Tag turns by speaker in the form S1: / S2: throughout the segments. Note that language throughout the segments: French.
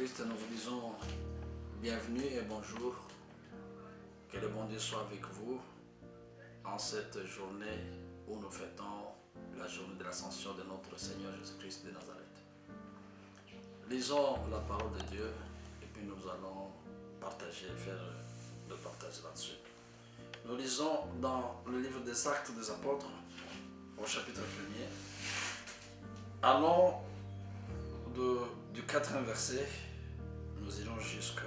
S1: Jésus-Christ, nous vous disons bienvenue et bonjour. Que le bon Dieu soit avec vous en cette journée où nous fêtons la journée de l'ascension de notre Seigneur Jésus-Christ de Nazareth. Lisons la parole de Dieu et puis nous allons faire le partage là-dessus. Nous lisons dans le livre des Actes des Apôtres, au chapitre 1er. Allons du 4e verset, nous irons jusqu'au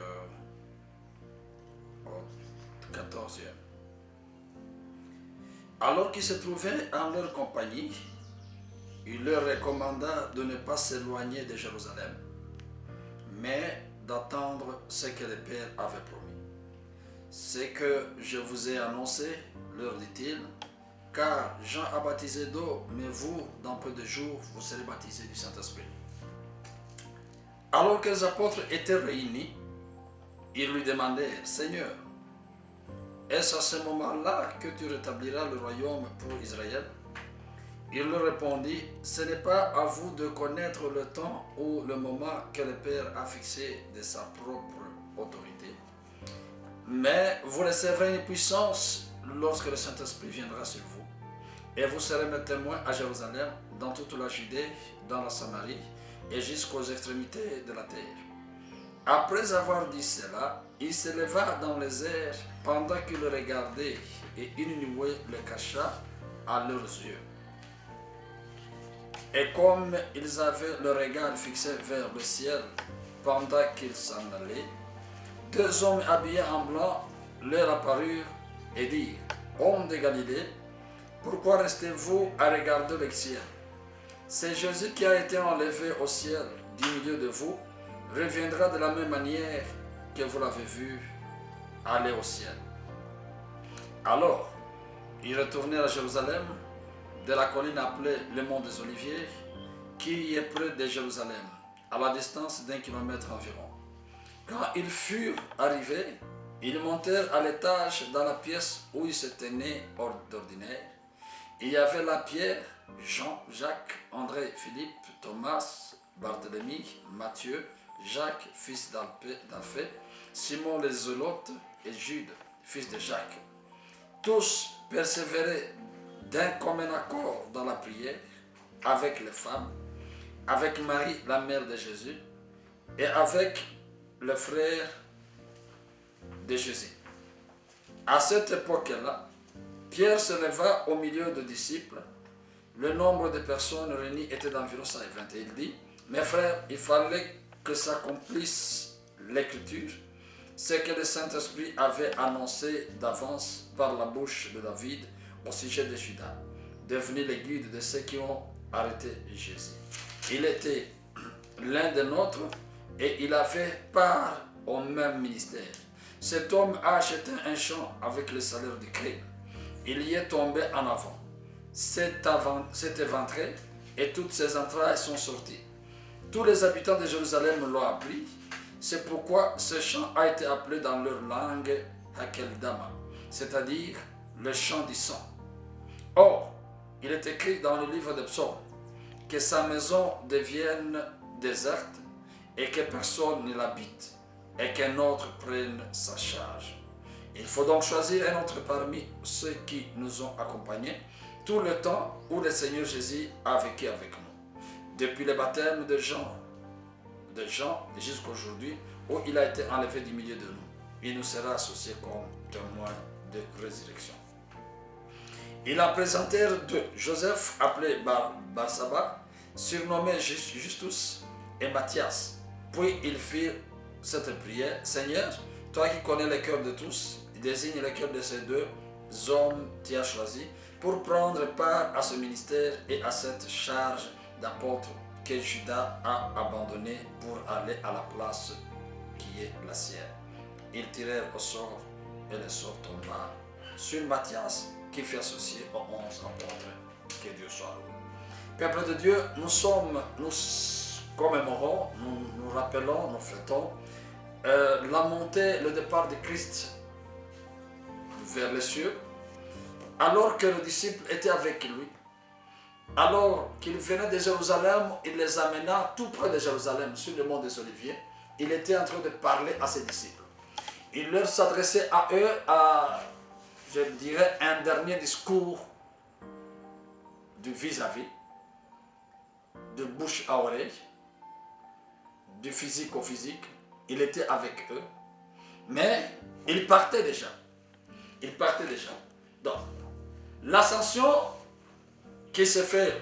S1: 14e. Alors qu'ils se trouvaient en leur compagnie, il leur recommanda de ne pas s'éloigner de Jérusalem, mais d'attendre ce que le Père avait promis. Ce que je vous ai annoncé, leur dit-il, car Jean a baptisé d'eau, mais vous, dans peu de jours, vous serez baptisés du Saint-Esprit. Alors que les apôtres étaient réunis, ils lui demandèrent, Seigneur, est-ce à ce moment-là que tu rétabliras le royaume pour Israël? Il leur répondit, ce n'est pas à vous de connaître le temps ou le moment que le Père a fixé de sa propre autorité, mais vous recevrez une puissance lorsque le Saint-Esprit viendra sur vous. Et vous serez mes témoins à Jérusalem, dans toute la Judée, dans la Samarie et jusqu'aux extrémités de la terre. Après avoir dit cela, il s'éleva dans les airs pendant qu'ils le regardaient, et une nuée le cacha à leurs yeux. Et comme ils avaient le regard fixé vers le ciel pendant qu'ils s'en allaient, deux hommes habillés en blanc leur apparurent et dirent, Hommes de Galilée, pourquoi restez-vous à regarder le ciel? C'est Jésus qui a été enlevé au ciel du milieu de vous, reviendra de la même manière que vous l'avez vu aller au ciel. Alors, ils retournèrent à Jérusalem, de la colline appelée le mont des Oliviers, qui est près de Jérusalem, à la distance d'1 kilomètre environ. Quand ils furent arrivés, ils montèrent à l'étage dans la pièce où ils se tenaient d'ordinaire. Il y avait là Pierre, Jean, Jacques, André, Philippe, Thomas, Barthélemy, Matthieu, Jacques, fils d'Alphée, Simon le Zélote et Jude, fils de Jacques. Tous persévéraient d'un commun accord dans la prière, avec les femmes, avec Marie, la mère de Jésus, et avec le frère de Jésus. À cette époque-là, Pierre se leva au milieu des disciples. Le nombre de personnes réunies était d'environ 120. Et il dit, mes frères, il fallait que s'accomplisse l'écriture, ce que le Saint-Esprit avait annoncé d'avance par la bouche de David au sujet de Judas, devenu le guide de ceux qui ont arrêté Jésus. Il était l'un des nôtres et il avait part au même ministère. Cet homme a acheté un champ avec le salaire du crime. Il y est tombé en avant. S'est éventré et toutes ses entrailles sont sorties. Tous les habitants de Jérusalem l'ont appris. C'est pourquoi ce champ a été appelé dans leur langue Hakeldama, c'est-à-dire le champ du sang. Or, il est écrit dans le livre des psaumes que sa maison devienne déserte et que personne ne l'habite et qu'un autre prenne sa charge. Il faut donc choisir un autre parmi ceux qui nous ont accompagnés tout le temps où le Seigneur Jésus a vécu avec nous. Depuis le baptême de Jean jusqu'à aujourd'hui, où il a été enlevé du milieu de nous. Il nous sera associé comme témoin de résurrection. Ils en présentèrent deux, Joseph appelé Barsaba, surnommé Justus, et Matthias. Puis ils firent cette prière, Seigneur, toi qui connais le cœur de tous, désigne le cœur de ces deux hommes que tu as choisis pour prendre part à ce ministère et à cette charge d'apôtre que Judas a abandonné pour aller à la place qui est la sienne. Ils tirèrent au sort et le sort tomba sur Matthias qui fut associé aux 11 apôtres. Que Dieu soit loué. Peuple de Dieu, nous commémorons, nous rappelons, nous fêtons la montée, le départ de Christ vers les cieux, alors que les disciples étaient avec lui. Alors qu'il venait de Jérusalem, il les amena tout près de Jérusalem, sur le mont des Oliviers, il était en train de parler à ses disciples. Il leur s'adressait à eux, je dirais, un dernier discours de vis-à-vis, de bouche à oreille, du physique au physique. Il était avec eux, mais il partait déjà. Il partait déjà. Donc, l'ascension qui s'est faite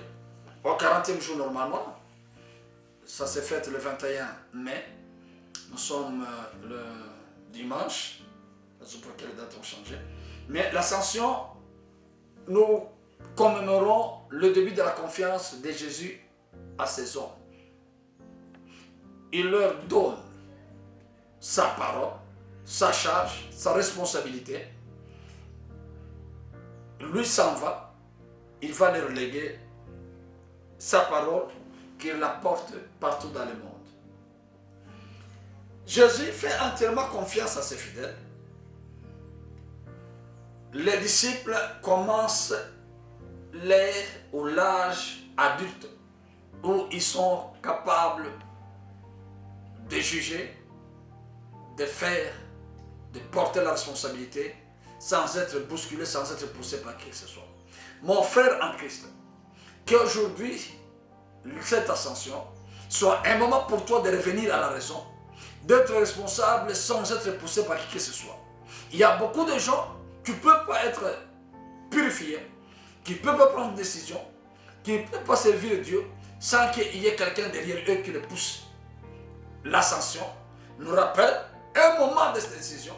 S1: au 40e jour normalement, ça s'est fait le 21 mai. Nous sommes le dimanche, je ne sais pas quelle date ont changé. Mais l'ascension, nous commémorons le début de la confiance de Jésus à ses hommes. Il leur donne sa parole, sa charge, sa responsabilité. Lui s'en va, il va leur léguer sa parole qu'il apporte partout dans le monde. Jésus fait entièrement confiance à ses fidèles. Les disciples commencent l'âge adulte où ils sont capables de juger, de faire, de porter la responsabilité sans être bousculés, sans être poussés par qui que ce soit. Mon frère en Christ, qu'aujourd'hui, cette ascension soit un moment pour toi de revenir à la raison, d'être responsable sans être poussé par qui que ce soit. Il y a beaucoup de gens qui ne peuvent pas être purifiés, qui ne peuvent pas prendre une décision, qui ne peuvent pas servir Dieu sans qu'il y ait quelqu'un derrière eux qui les pousse. L'ascension nous rappelle un moment de cette décision,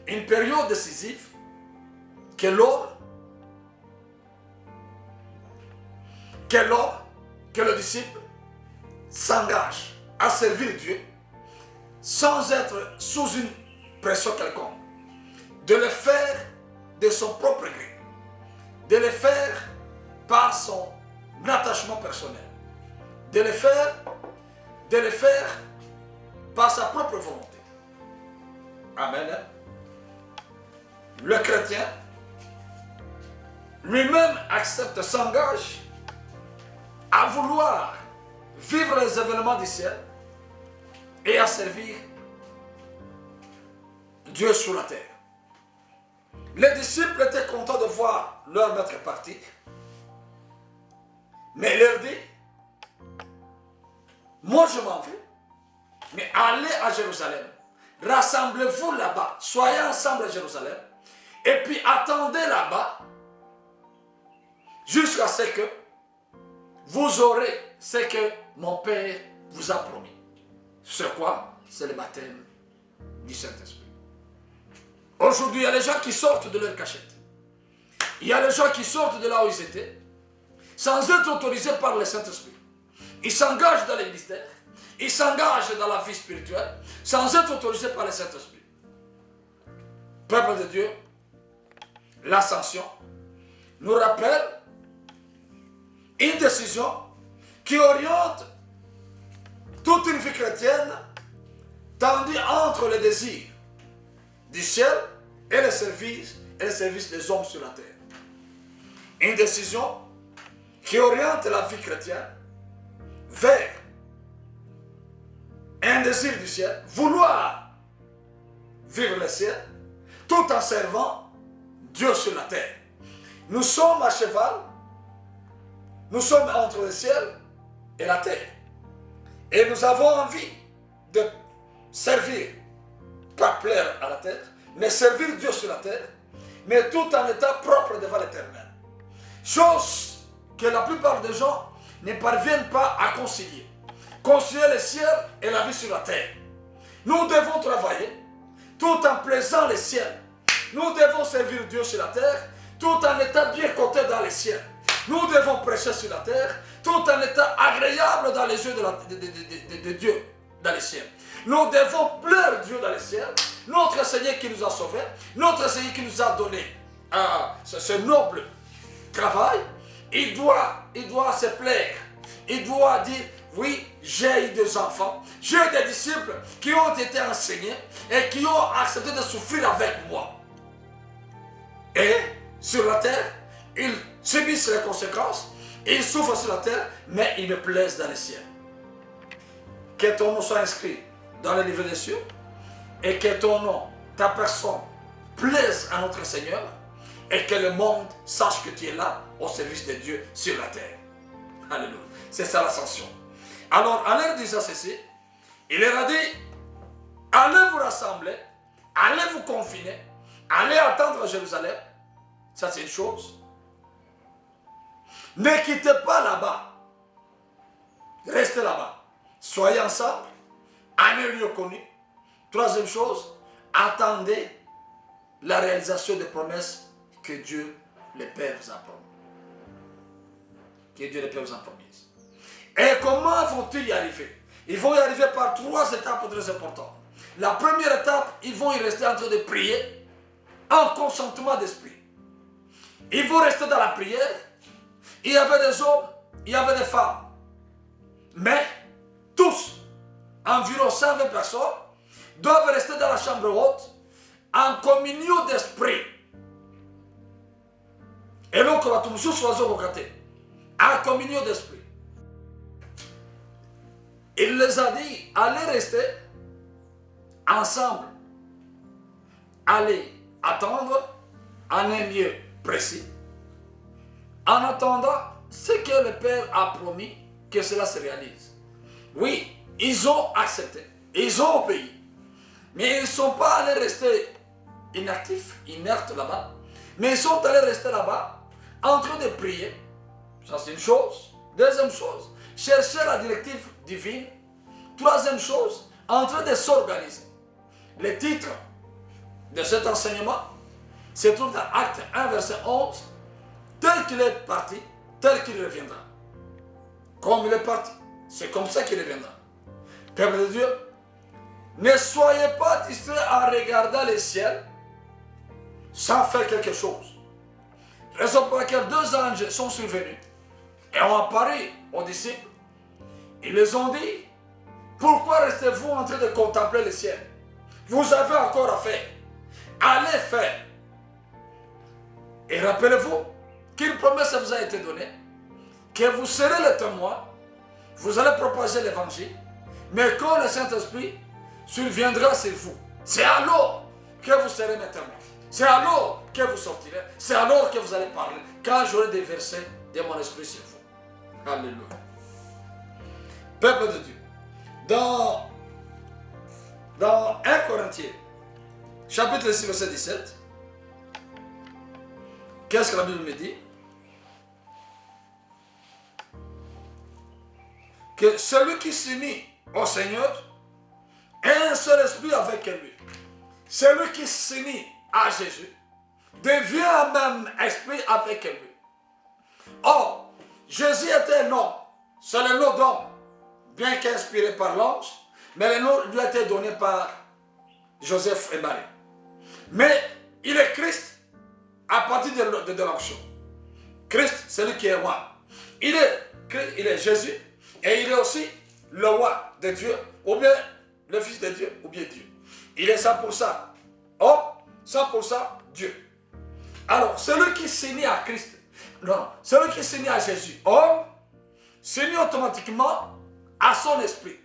S1: une période décisive que l'homme, que le disciple s'engage à servir Dieu sans être sous une pression quelconque, de le faire de son propre gré, de le faire par son attachement personnel, de le faire par sa propre volonté. Amen. Le chrétien lui-même accepte, s'engage à vouloir vivre les événements du ciel et à servir Dieu sur la terre. Les disciples étaient contents de voir leur maître partir, mais il leur dit, moi je m'en vais, mais allez à Jérusalem, rassemblez-vous là-bas, soyez ensemble à Jérusalem, et puis attendez là-bas jusqu'à ce que vous aurez ce que mon Père vous a promis. C'est quoi? C'est le baptême du Saint-Esprit. Aujourd'hui, il y a les gens qui sortent de leur cachette. Il y a les gens qui sortent de là où ils étaient, sans être autorisés par le Saint-Esprit. Ils s'engagent dans les ministères, ils s'engagent dans la vie spirituelle, sans être autorisés par le Saint-Esprit. Peuple de Dieu, l'ascension nous rappelle une décision qui oriente toute une vie chrétienne tendue entre les désirs du ciel et le service des hommes sur la terre. Une décision qui oriente la vie chrétienne vers un désir du ciel, vouloir vivre le ciel, tout en servant Dieu sur la terre. Nous sommes à cheval, nous sommes entre le ciel et la terre. Et nous avons envie de servir, pas plaire à la terre, mais servir Dieu sur la terre, mais tout en étant propre devant l'Éternel. Chose que la plupart des gens ne parviennent pas à concilier. Concilier le ciel et la vie sur la terre. Nous devons travailler tout en plaisant le ciel. Nous devons servir Dieu sur la terre tout en étant bien coté dans le ciel. Nous devons prêcher sur la terre tout en étant agréable dans les yeux de Dieu dans le ciel. Nous devons plaire Dieu dans le ciel. Notre Seigneur qui nous a sauvés, notre Seigneur qui nous a donné ce noble travail, il doit se plaire. Il doit dire, oui, j'ai eu des enfants, j'ai des disciples qui ont été enseignés et qui ont accepté de souffrir avec moi. Et sur la terre, ils subissent les conséquences, ils souffrent sur la terre, mais ils me plaisent dans le ciel. Que ton nom soit inscrit dans le livre des cieux, et que ton nom, ta personne, plaise à notre Seigneur, et que le monde sache que tu es là au service de Dieu sur la terre. Alléluia. C'est ça l'ascension. Alors, en leur disant ceci, il leur a dit, allez vous rassembler, allez vous confiner, allez attendre à Jérusalem. Ça, c'est une chose. Ne quittez pas là-bas. Restez là-bas. Soyez ensemble, en un lieu connu. Troisième chose, attendez la réalisation des promesses que Dieu le Père vous a promis. Que Dieu le Père vous a promises. Et comment vont-ils y arriver? Ils vont y arriver par 3 étapes très importantes. La première étape, ils vont y rester en train de prier en consentement d'esprit. Ils vont rester dans la prière. Il y avait des hommes, il y avait des femmes. Mais tous, environ 120 personnes, doivent rester dans la chambre haute en communion d'esprit. Et donc, on va tout choisir au côté. En communion d'esprit. Il les a dit, allez rester ensemble. Allez attendre en un lieu précis. En attendant ce que le Père a promis que cela se réalise. Oui, ils ont accepté. Ils ont obéi. Mais ils ne sont pas allés rester inactifs, inertes là-bas. Mais ils sont allés rester là-bas en train de prier. Ça, c'est une chose. Deuxième chose, chercher la directive divine. Troisième chose, en train de s'organiser. Le titre de cet enseignement se trouve dans Acte 1, verset 11. Tel qu'il est parti, tel qu'il reviendra. Comme il est parti, c'est comme ça qu'il reviendra. Peuple de Dieu, ne soyez pas distraits en regardant le ciel sans faire quelque chose. Raison pour laquelle 2 anges sont survenus et ont apparu aux disciples. Ils les ont dit, pourquoi restez-vous en train de contempler le ciel? Vous avez encore à faire. Allez faire. Et rappelez-vous qu'une promesse vous a été donnée, que vous serez le témoin, vous allez propager l'évangile, mais quand le Saint-Esprit surviendra sur vous, c'est alors que vous serez mes témoins. C'est alors que vous sortirez, c'est alors que vous allez parler, quand j'aurai déversé de mon esprit sur vous. Alléluia. Peuple de Dieu, dans 1 Corinthiens, chapitre 6, verset 17, qu'est-ce que la Bible me dit? Que celui qui s'unit au Seigneur est un seul esprit avec lui. Celui qui s'unit à Jésus devient un même esprit avec lui. Or, Jésus était un homme, c'est le nom d'homme, bien qu'inspiré par l'ange, mais le nom lui a été donné par Joseph et Marie. Mais il est Christ à partir de l'onction. Christ, c'est lui qui est roi. Il est Jésus et il est aussi le roi de Dieu, ou bien le fils de Dieu, ou bien Dieu. Il est 100% homme, 100% Dieu. Alors, celui qui s'unit à Christ, non, celui qui s'unit à Jésus, homme, s'unit automatiquement à son esprit.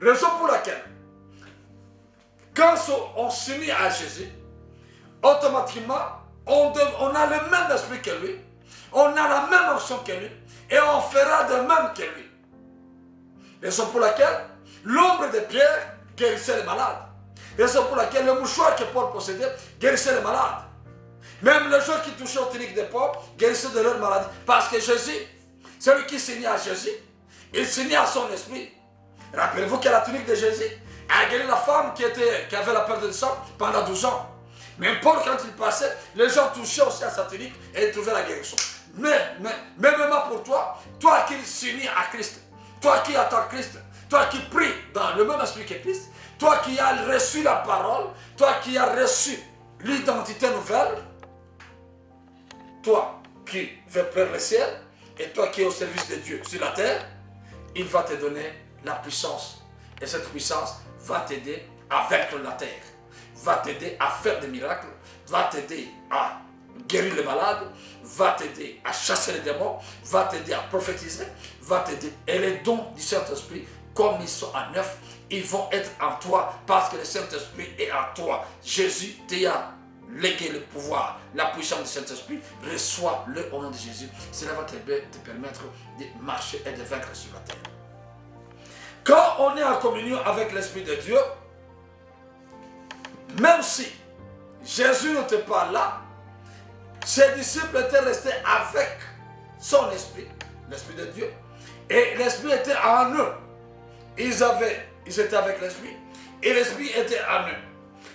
S1: Raison pour laquelle, quand on s'unit à Jésus, automatiquement, on a le même esprit que lui, on a la même onction que lui, et on fera de même que lui. Raison pour laquelle, l'ombre de Pierre guérissait les malades. Raison pour laquelle le mouchoir que Paul possédait guérissait les malades. Même les gens qui touchaient aux tuniques de Paul guérissaient de leur maladie. Parce que Jésus, celui qui s'unit à Jésus, il s'unit à son esprit. Rappelez-vous que la tunique de Jésus a guéri la femme qui avait la perte de sang pendant 12 ans. Même Paul, quand il passait, les gens touchaient aussi à sa tunique et ils trouvaient la guérison. Mais, même pour toi, toi qui s'unis à Christ, toi qui attends Christ, toi qui pries dans le même esprit que Christ, toi qui as reçu la parole, toi qui as reçu l'identité nouvelle, toi qui veux près le ciel, et toi qui es au service de Dieu sur la terre, il va te donner la puissance. Et cette puissance va t'aider à vaincre la terre, va t'aider à faire des miracles, va t'aider à guérir les malades, va t'aider à chasser les démons, va t'aider à prophétiser, va t'aider. Et les dons du Saint-Esprit comme ils sont en neuf, ils vont être en toi parce que le Saint-Esprit est en toi. Jésus t'a légué le pouvoir, la puissance du Saint-Esprit. Reçois-le au nom de Jésus. Cela va te permettre de marcher et de vaincre sur la terre. Quand on est en communion avec l'Esprit de Dieu, même si Jésus n'était pas là, ses disciples étaient restés avec son esprit, l'Esprit de Dieu, et l'Esprit était en eux. Ils étaient avec l'Esprit, et l'Esprit était en eux.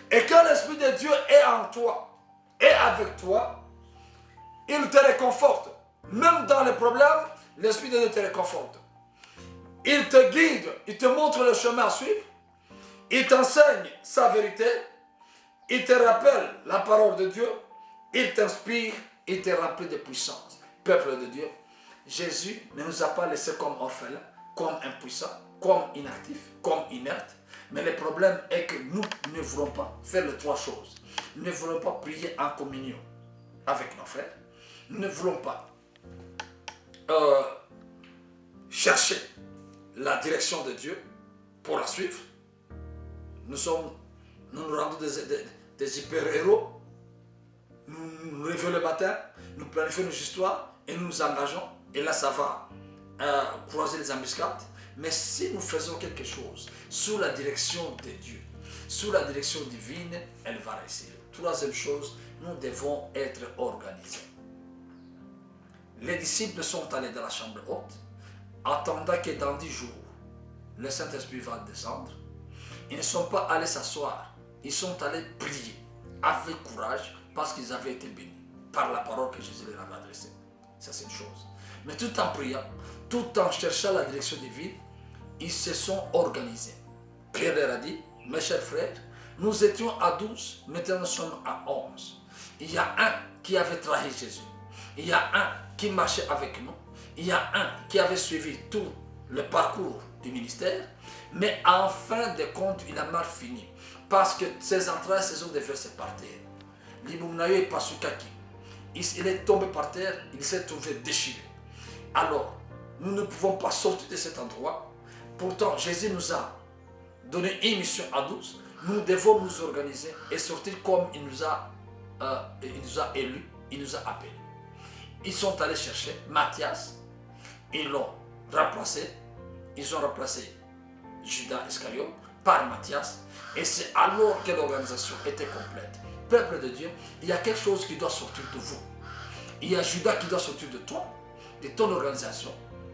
S1: Et quand l'Esprit de Dieu est en toi, et avec toi, il te réconforte. Même dans les problèmes, l'Esprit de Dieu te réconforte. Il te guide, il te montre le chemin à suivre, il t'enseigne sa vérité, il te rappelle la parole de Dieu, il t'inspire, il te remplit de puissance. Peuple de Dieu, Jésus ne nous a pas laissés comme orphelins, comme impuissants, comme inactifs, comme inertes. Mais le problème est que nous ne voulons pas faire les trois choses. Nous ne voulons pas prier en communion avec nos frères. Nous ne voulons pas chercher la direction de Dieu pour la suivre. Nous nous rendons des hyper-héros. Nous nous levons le matin, nous planifions nos histoires et nous nous engageons. Et là, ça va croiser les embuscades. Mais si nous faisons quelque chose sous la direction de Dieu, sous la direction divine, elle va réussir. Troisième chose, nous devons être organisés. Les disciples sont allés dans la chambre haute, attendant que dans 10 jours, le Saint-Esprit va descendre. Ils ne sont pas allés s'asseoir, ils sont allés prier avec courage parce qu'ils avaient été bénis par la parole que Jésus leur avait adressée. Ça, c'est une chose. Mais tout en priant, tout en cherchant la direction divine, ils se sont organisés. Pierre leur a dit, mes chers frères, nous étions à 12, maintenant nous sommes à 11. Il y a un qui avait trahi Jésus. Il y a un qui marchait avec nous. Il y a un qui avait suivi tout le parcours du ministère. Mais en fin de compte, il a mal fini. Parce que ses entrailles se sont déversées par terre. L'Ibumnayo est pas Pasukaki. Il est tombé par terre, il s'est trouvé déchiré. Alors, nous ne pouvons pas sortir de cet endroit. Pourtant, Jésus nous a donné une mission à 12. Nous devons nous organiser et sortir comme il nous a élus, il nous a appelés. Ils sont allés chercher Matthias, ils l'ont remplacé, ils ont remplacé Judas Iscariote par Matthias, et c'est alors que l'organisation était complète. Peuple de Dieu, il y a quelque chose qui doit sortir de vous. Il y a Judas qui doit sortir de toi, de ton organisation.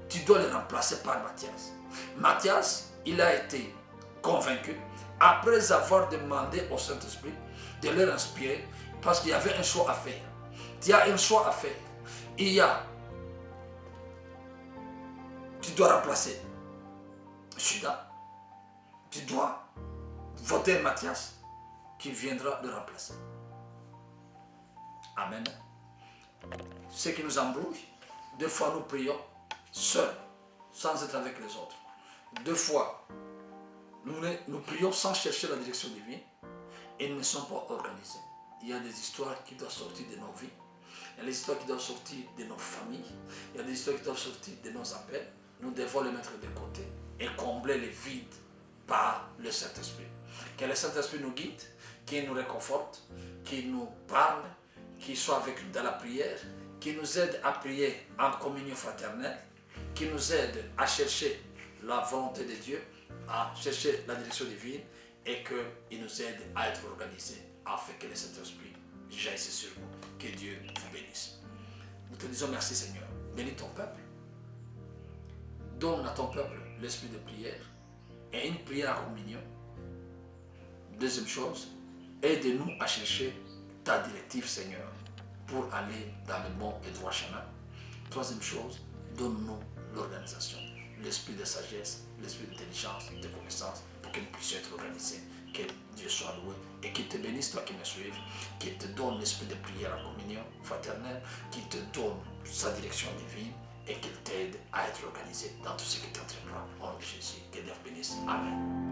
S1: Tu dois le remplacer par Matthias. Matthias, il a été convaincu après avoir demandé au Saint-Esprit de leur inspirer parce qu'il y avait un choix à faire. Il y a un choix à faire. Tu dois remplacer Judas. Tu dois voter Matthias qui viendra le remplacer. Amen. Ce qui nous embrouille, deux fois nous prions seuls, sans être avec les autres. Deux fois, nous prions sans chercher la direction divine et nous ne sommes pas organisés. Il y a des histoires qui doivent sortir de nos vies. Il y a des histoires qui doivent sortir de nos familles. Il y a des histoires qui doivent sortir de nos appels. Nous devons les mettre de côté et combler les vides par le Saint-Esprit. Que le Saint-Esprit nous guide, qu'il nous réconforte, qu'il nous parle, qu'il soit avec nous dans la prière, qu'il nous aide à prier en communion fraternelle, qu'il nous aide à chercher la volonté de Dieu, à chercher la direction divine et qu'il nous aide à être organisés afin que le Saint-Esprit jaillisse sur nous. Que Dieu vous bénisse. Nous te disons merci Seigneur. Bénis ton peuple. Donne à ton peuple l'esprit de prière et une prière en communion. Deuxième chose, aide-nous à chercher ta directive Seigneur pour aller dans le bon et droit chemin. Troisième chose, donne-nous l'organisation, l'esprit de sagesse, l'esprit d'intelligence, de connaissance pour que nous puissions être organisés. Que Dieu soit loué et qu'il te bénisse toi qui me suives, qu'il te donne l'esprit de prière en communion fraternelle, qu'il te donne sa direction divine et qu'il t'aide à être organisé dans tout ce que tu entreprends. Au nom de Jésus, que Dieu bénisse. Amen.